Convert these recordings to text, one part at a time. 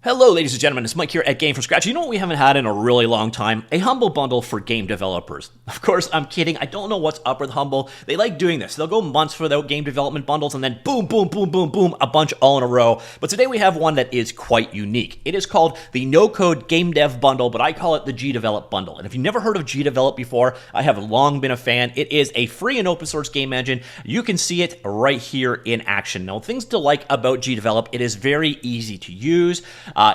Hello, ladies and gentlemen, it's Mike here at Game from Scratch. You know what we haven't had in a really long time? A Humble bundle for game developers. Of course, I'm kidding. I don't know what's up with Humble. They like doing this. They'll go months without game development bundles and then boom, boom, boom, boom, boom, a bunch all in a row. But today we have one that is quite unique. It is called the No-Code GameDev bundle, but I call it the GDevelop bundle. And if you've never heard of GDevelop before, I have long been a fan. It is a free and open source game engine. You can see it right here in action. Now, things to like about GDevelop, it is very easy to use.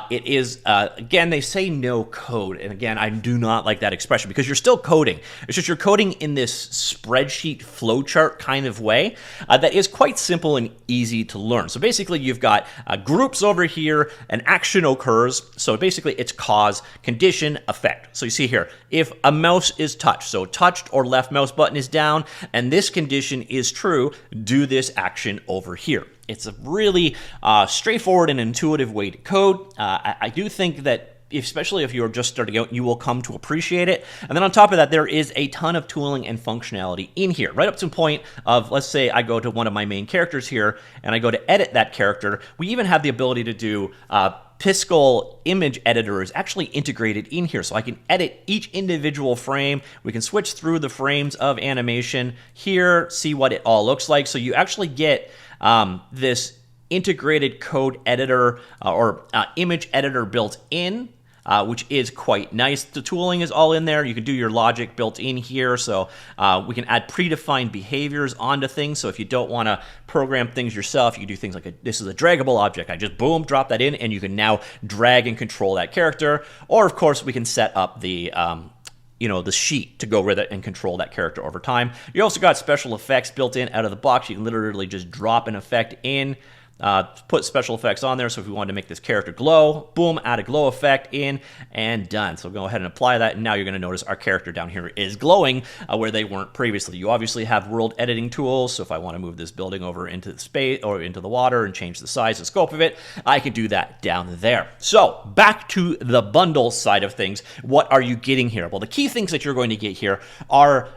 It is, again, they say no code. And again, I do not like that expression because you're still coding. It's just you're coding in this spreadsheet flowchart kind of way that is quite simple and easy to learn. So basically, you've got groups over here, an action occurs. So basically, it's cause, condition, effect. So you see here, if a mouse is touched, so touched or left mouse button is down, and this condition is true, do this action over here. It's a really straightforward and intuitive way to code. I do think that especially if you're just starting out, you will come to appreciate it. And then on top of that, there is a ton of tooling and functionality in here, right up to the point of, let's say I go to one of my main characters here, and I go to edit that character. We even have the ability to do Piscal image editor is actually integrated in here, so I can edit each individual frame. We can switch through the frames of animation here, see what it all looks like. So you actually get this integrated code editor or image editor built in, which is quite nice. The tooling is all in there. You can do your logic built in here, so we can add predefined behaviors onto things. So if you don't want to program things yourself, you can do things like this is a draggable object. I just boom, drop that in, and you can now drag and control that character. Or of course, we can set up the the sheet to go with it and control that character over time. You also got special effects built in out of the box. You can literally just drop an effect in, put special effects on there. So if we wanted to make this character glow, boom, add a glow effect in, and done. So go ahead and apply that, and now you're going to notice our character down here is glowing where they weren't previously. You obviously have world editing tools, so if I want to move this building over into the space or into the water and change the size and scope of it, I can do that down there. So back to the bundle side of things. What are you getting here? Well, the key things that you're going to get here are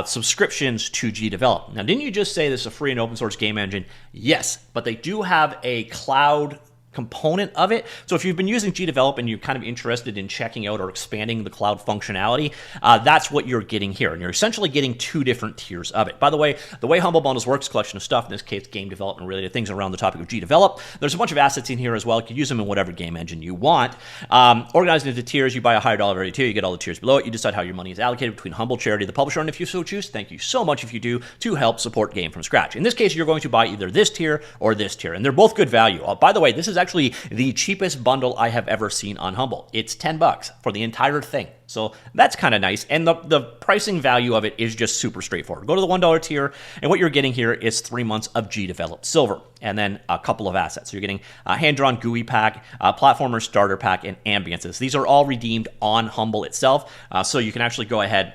subscriptions to GDevelop. Now, didn't you just say this is a free and open source game engine? Yes, but they do have a cloud component of it. So if you've been using GDevelop and you're kind of interested in checking out or expanding the cloud functionality, that's what you're getting here. And you're essentially getting two different tiers of it. By the way Humble Bundles works, collection of stuff, in this case, game development related things around the topic of GDevelop. There's a bunch of assets in here as well. You can use them in whatever game engine you want. Organized into tiers, you buy a higher dollar value tier, you get all the tiers below it. You decide how your money is allocated between Humble, charity, the publisher, and if you so choose, thank you so much if you do, to help support Game from Scratch. In this case, you're going to buy either this tier or this tier, and they're both good value. By the way, this is actually the cheapest bundle I have ever seen on Humble. It's $10 for the entire thing. So that's kind of nice. And the pricing value of it is just super straightforward. Go to the $1 tier, and what you're getting here is 3 months of GDevelop Silver, and then a couple of assets. So you're getting a hand-drawn GUI pack, platformer starter pack, and ambiances. These are all redeemed on Humble itself, so you can actually go ahead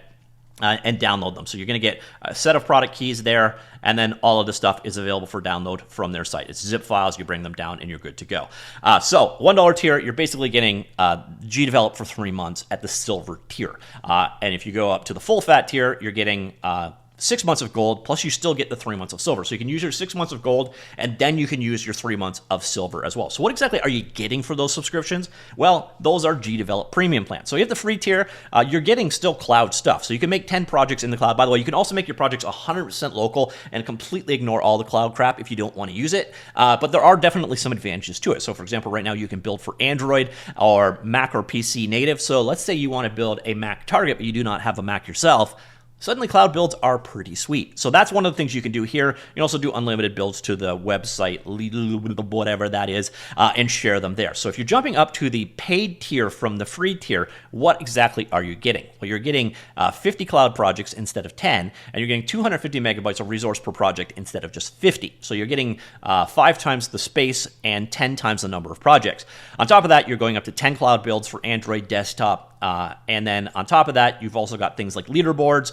and download them. So you're going to get a set of product keys there, and then all of the stuff is available for download from their site. It's zip files, you bring them down, and you're good to go. So $1 tier, you're basically getting GDevelop for 3 months at the silver tier. And if you go up to the full fat tier, you're getting 6 months of gold, plus you still get the 3 months of silver. So you can use your 6 months of gold, and then you can use your 3 months of silver as well. So what exactly are you getting for those subscriptions? Well, those are GDevelop premium plans. So you have the free tier, you're getting still cloud stuff. So you can make 10 projects in the cloud. By the way, you can also make your projects 100% local and completely ignore all the cloud crap if you don't want to use it. But there are definitely some advantages to it. So for example, right now you can build for Android or Mac or PC native. So let's say you want to build a Mac target, but you do not have a Mac yourself. Suddenly cloud builds are pretty sweet. So that's one of the things you can do here. You can also do unlimited builds to the website, whatever that is, and share them there. So if you're jumping up to the paid tier from the free tier, what exactly are you getting? Well, you're getting 50 cloud projects instead of 10, and you're getting 250 megabytes of resource per project instead of just 50. So you're getting 5 times the space and 10 times the number of projects. On top of that, you're going up to 10 cloud builds for Android desktop, And then on top of that, you've also got things like leaderboards,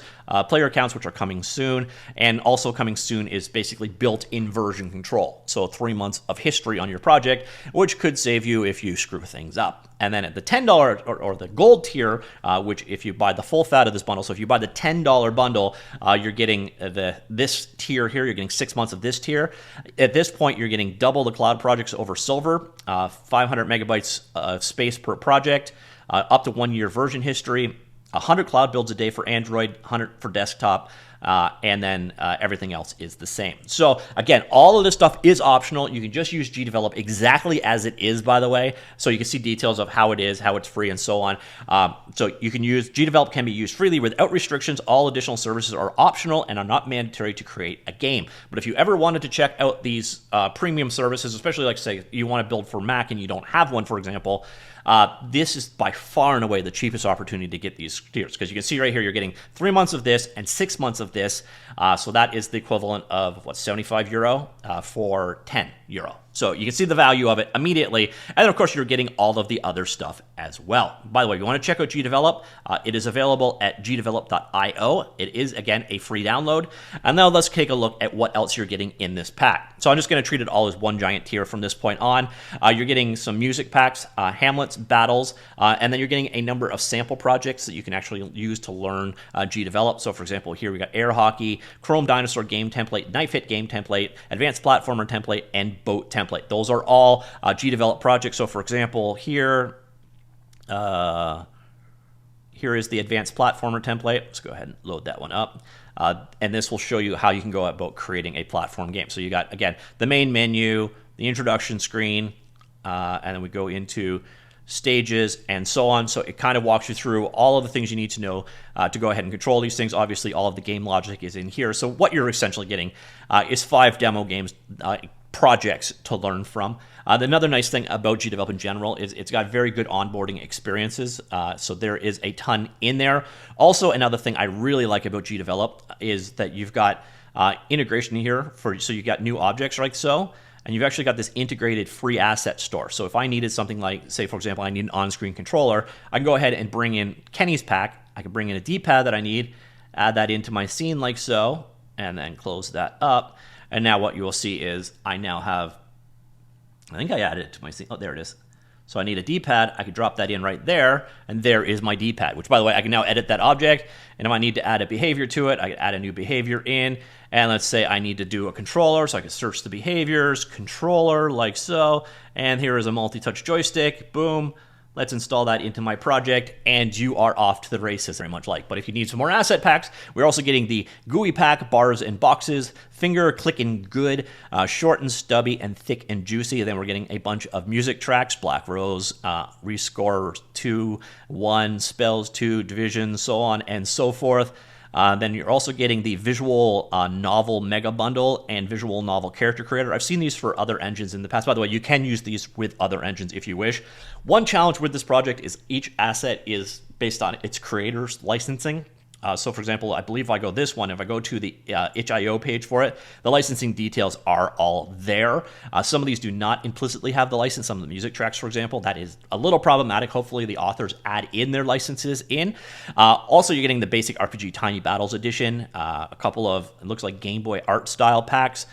player accounts, which are coming soon. And also coming soon is basically built-in version control. So 3 months of history on your project, which could save you if you screw things up. And then at the $10 or the gold tier, which if you buy the full fat of this bundle, so if you buy the $10 bundle, you're getting this tier here, you're getting 6 months of this tier. At this point, you're getting double the cloud projects over silver, 500 megabytes of space per project, up to 1 year version history, 100 cloud builds a day for Android, 100 for desktop, and then everything else is the same. So again, all of this stuff is optional. You can just use GDevelop exactly as it is, by the way. So you can see details of how it is, how it's free, and so on. So you can use GDevelop, can be used freely without restrictions. All additional services are optional and are not mandatory to create a game. But if you ever wanted to check out these premium services, especially like say you want to build for Mac and you don't have one, for example, this is by far and away the cheapest opportunity to get these tiers, because you can see right here you're getting 3 months of this and 6 months of this. So that is the equivalent of what, €75 for €10. So you can see the value of it immediately. And then, of course, you're getting all of the other stuff as well. By the way, if you want to check out GDevelop, it is available at gdevelop.io. It is, again, a free download. And now let's take a look at what else you're getting in this pack. So I'm just going to treat it all as one giant tier from this point on. You're getting some music packs, Hamlets, battles, and then you're getting a number of sample projects that you can actually use to learn GDevelop. So, for example, here we got Air Hockey, Chrome Dinosaur game template, Knife Hit game template, Advanced Platformer template, and Boat template. Those are all GDevelop projects. So, for example, here is the Advanced Platformer template. Let's go ahead and load that one up. And this will show you how you can go about creating a platform game. So you got, again, the main menu, the introduction screen, and then we go into stages and so on. So it kind of walks you through all of the things you need to know to go ahead and control these things. Obviously, all of the game logic is in here. So what you're essentially getting is 5 demo games, projects to learn from. Another nice thing about GDevelop in general is it's got very good onboarding experiences. So there is a ton in there. Also, another thing I really like about GDevelop is that you've got integration here so you got new objects like so. And you've actually got this integrated free asset store. So if I needed something like, say, for example, I need an on-screen controller, I can go ahead and bring in Kenny's pack. I can bring in a D-pad that I need, add that into my scene like so, and then close that up. And now what you will see is I now have, I think I added it to my scene. Oh, there it is. So I need a D-pad. I could drop that in right there, and there is my D-pad, which, by the way, I can now edit that object. And if I need to add a behavior to it, I can add a new behavior in. And let's say I need to do a controller, so I can search the behaviors, controller, like so. And here is a multi-touch joystick. Boom. Let's install that into my project, and you are off to the races, very much like. But if you need some more asset packs, we're also getting the GUI pack, bars and boxes, finger, click and good, short and stubby, and thick and juicy. And then we're getting a bunch of music tracks, Black Rose, Rescore 2, 1, Spells 2, Division, so on and so forth. Then you're also getting the visual novel mega bundle and visual novel character creator. I've seen these for other engines in the past. By the way, you can use these with other engines if you wish. One challenge with this project is each asset is based on its creator's licensing. So, for example, I believe if I go this one, if I go to the itch.io page for it, the licensing details are all there. Some of these do not implicitly have the license. Some of the music tracks, for example, that is a little problematic. Hopefully, the authors add in their licenses in. Also, you're getting the basic RPG Tiny Battles edition, a couple of, it looks like Game Boy art style packs.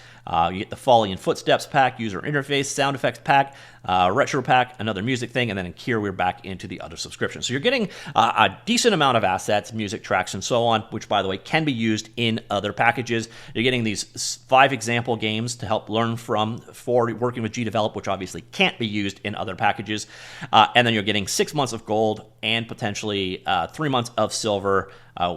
You get the Folly and Footsteps pack, user interface, sound effects pack, retro pack, another music thing, and then here we're back into the other subscriptions. So you're getting a decent amount of assets, music tracks, and so on, which, by the way, can be used in other packages. You're getting these 5 example games to help learn from for working with GDevelop, which obviously can't be used in other packages. And then you're getting 6 months of gold and potentially 3 months of silver,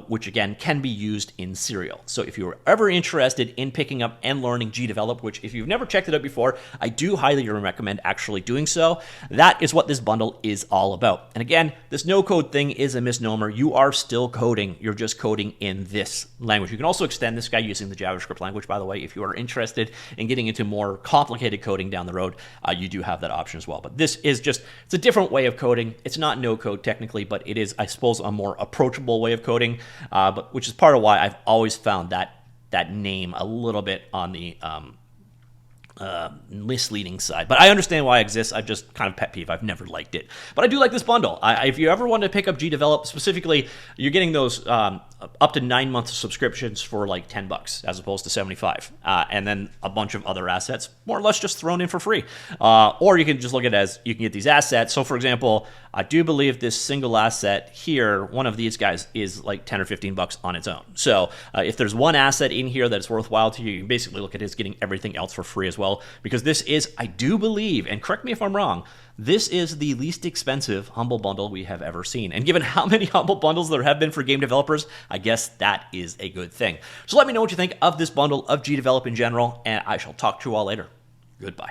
which again can be used in Serial. So if you're ever interested in picking up and learning GDevelop, which if you've never checked it out before, I do highly recommend actually doing so. That is what this bundle is all about. And again, this no-code thing is a misnomer. You are still coding. You're just coding in this language. You can also extend this guy using the JavaScript language, by the way. If you are interested in getting into more complicated coding down the road, you do have that option as well. But this is just, it's a different way of coding. It's not no-code technically, but it is, I suppose, a more approachable way of coding. But which is part of why I've always found that name a little bit on the misleading side. But I understand why it exists. I've just kind of pet peeve. I've never liked it. But I do like this bundle. If you ever want to pick up GDevelop, specifically, you're getting those up to 9 months of subscriptions for like $10 as opposed to 75, and then a bunch of other assets, more or less just thrown in for free. Or you can just look at it as you can get these assets. So for example, I do believe this single asset here, one of these guys is like 10 or 15 bucks on its own. So if there's one asset in here that's worthwhile to you, you can basically look at it as getting everything else for free as well, because this is, I do believe, and correct me if I'm wrong, this is the least expensive Humble Bundle we have ever seen. And given how many Humble Bundles there have been for game developers, I guess that is a good thing. So let me know what you think of this bundle, of GDevelop in general, and I shall talk to you all later. Goodbye.